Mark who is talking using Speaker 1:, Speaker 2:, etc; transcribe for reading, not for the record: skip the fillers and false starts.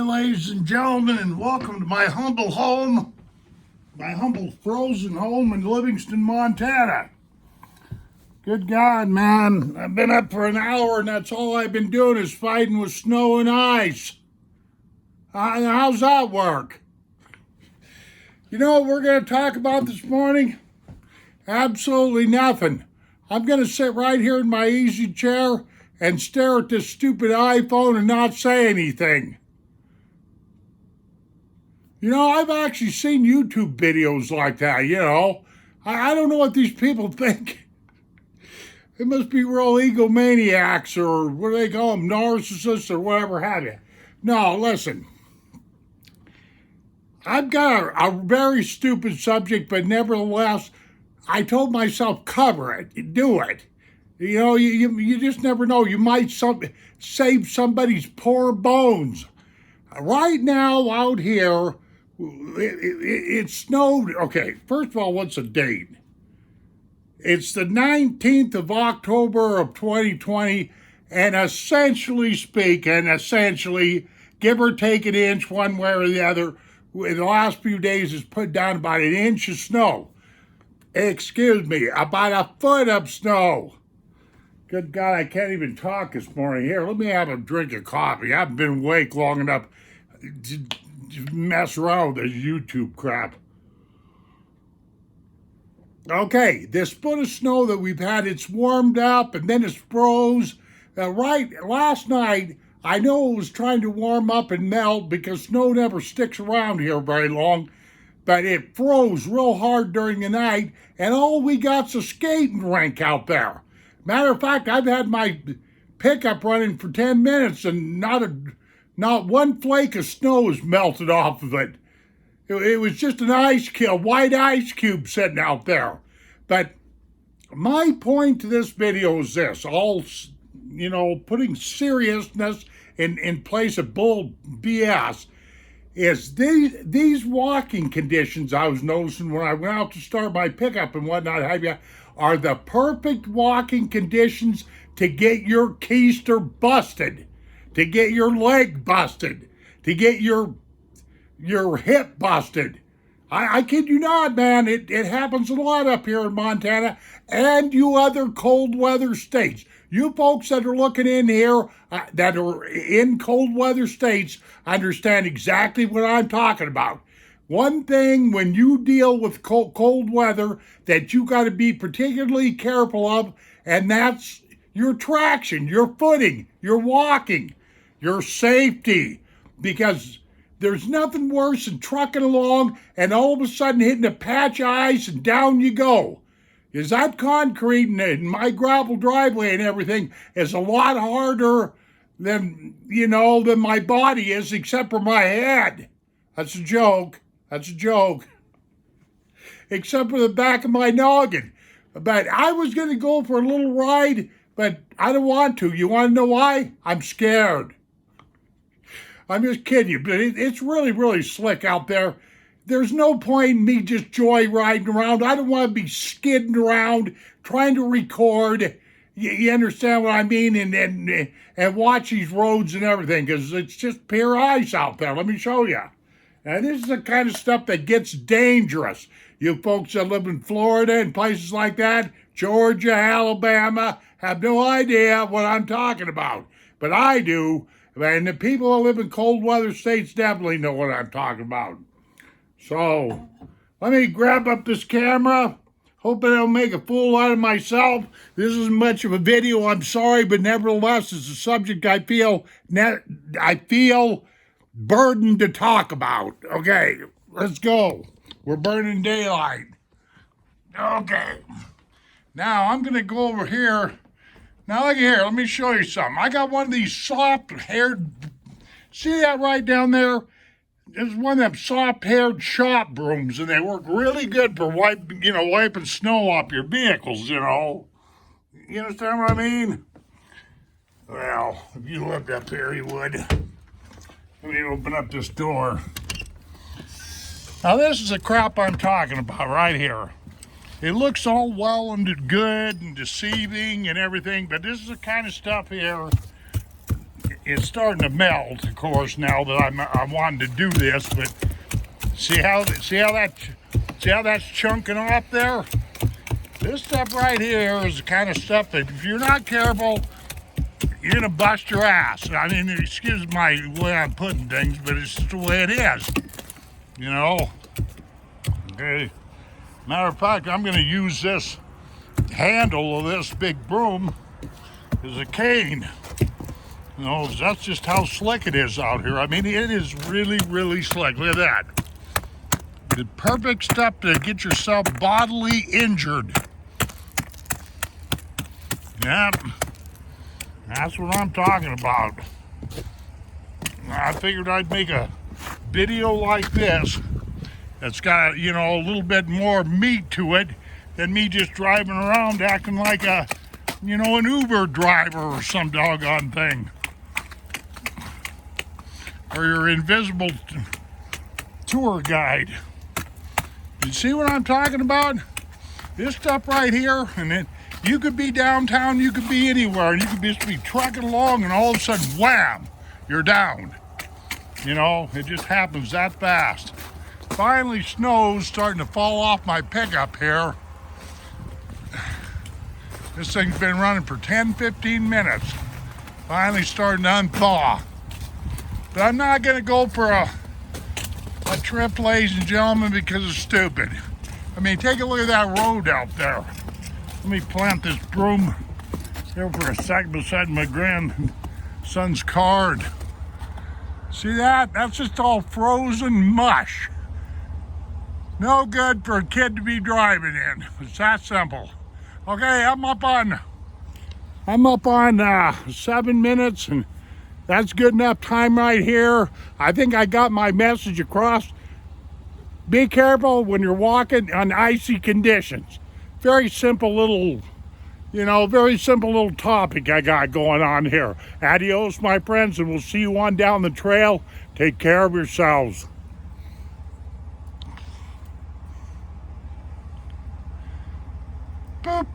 Speaker 1: ladies and gentlemen, and welcome to my humble home, my humble frozen home in Livingston, Montana. Good God, man, I've been up for an hour and that's all I've been doing is fighting with snow and ice. How's that work? You know what we're going to talk about this morning? Absolutely nothing. I'm going to sit right here in my easy chair and stare at this stupid iPhone and not say anything. You know, I've actually seen YouTube videos like that, you know. I don't know what these people think. They must be real egomaniacs or what do they call them, narcissists or whatever have you. No, listen. I've got a very stupid subject, but nevertheless, I told myself, cover it, do it. You know, you just never know. You might save somebody's poor bones. Right now, out here, it snowed. Okay, first of all, what's the date? It's the 19th of October of 2020, and essentially give or take an inch one way or the other, in the last few days it's put down about an inch of snow. Excuse me, about a foot of snow. Good God, I can't even talk this morning. Here, let me have a drink of coffee. I haven't been awake long enough to mess around with this YouTube crap. Okay, this foot of snow that we've had, it's warmed up and then it's froze. Last night, I know it was trying to warm up and melt because snow never sticks around here very long, but it froze real hard during the night, and all we got's a skating rink out there. Matter of fact, I've had my pickup running for 10 minutes and not one flake of snow has melted off of it. It was just a white ice cube sitting out there. But my point to this video is this, all, you know, putting seriousness in place of bull BS, is these walking conditions I was noticing when I went out to start my pickup and whatnot, are the perfect walking conditions to get your keister busted, to get your leg busted, to get your hip busted. I kid you not, man. It happens a lot up here in Montana and you other cold weather states. You folks that are looking in here that are in cold weather states understand exactly what I'm talking about. One thing when you deal with cold weather that you got to be particularly careful of, and that's your traction, your footing, your walking, your safety, because there's nothing worse than trucking along and all of a sudden hitting a patch of ice and down you go. Is that concrete and my gravel driveway and everything is a lot harder than my body is, except for my head. That's a joke. Except for the back of my noggin. But I was going to go for a little ride, but I don't want to. You want to know why? I'm scared. I'm just kidding you, but it's really, really slick out there. There's no point in me just joyriding around. I don't want to be skidding around, trying to record. You understand what I mean? And watch these roads and everything, because it's just pure ice out there. Let me show you. And this is the kind of stuff that gets dangerous. You folks that live in Florida and places like that, Georgia, Alabama, have no idea what I'm talking about. But I do. And the people that live in cold weather states definitely know what I'm talking about. So, let me grab up this camera. Hope I don't make a fool out of myself. This isn't much of a video, I'm sorry, but nevertheless, it's a subject I feel burdened to talk about. Okay, let's go. We're burning daylight. Okay. Now, I'm going to go over here. Now, look here, let me show you something. I got one of these soft-haired, see that right down there? It's one of them soft-haired shop brooms, and they work really good for wiping snow off your vehicles, you know. You understand what I mean? Well, if you lived up here, you would. Let me open up this door. Now, this is the crap I'm talking about right here. It looks all well and good and deceiving and everything, but this is the kind of stuff here it's starting to melt, of course, now that I'm wanting to do this. But see how that's chunking off there? This stuff right here is the kind of stuff that if you're not careful, you're gonna bust your ass. I mean, excuse my way I'm putting things, but it's just the way it is. You know? Okay. Matter of fact, I'm gonna use this handle of this big broom as a cane. You know, that's just how slick it is out here. I mean, it is really, really slick. Look at that. The perfect stuff to get yourself bodily injured. Yep. That's what I'm talking about. I figured I'd make a video like this that's got, you know, a little bit more meat to it than me just driving around acting like a, you know, an Uber driver or some doggone thing. Or your invisible tour guide. You see what I'm talking about? This stuff right here, and then you could be downtown, you could be anywhere, and you could just be trucking along, and all of a sudden, wham, you're down. You know, it just happens that fast. Finally, snow's starting to fall off my pickup here. This thing's been running for 10-15 minutes. Finally starting to unthaw. But I'm not going to go for a trip, ladies and gentlemen, because it's stupid. I mean, take a look at that road out there. Let me plant this broom here for a second beside my grandson's car. See that? That's just all frozen mush. No good for a kid to be driving in. It's that simple. Okay, I'm up on 7 minutes, and that's good enough time right here. I think I got my message across. Be careful when you're walking on icy conditions. Very simple little, very simple little topic I got going on here. Adios, my friends, and we'll see you on down the trail. Take care of yourselves. Boop.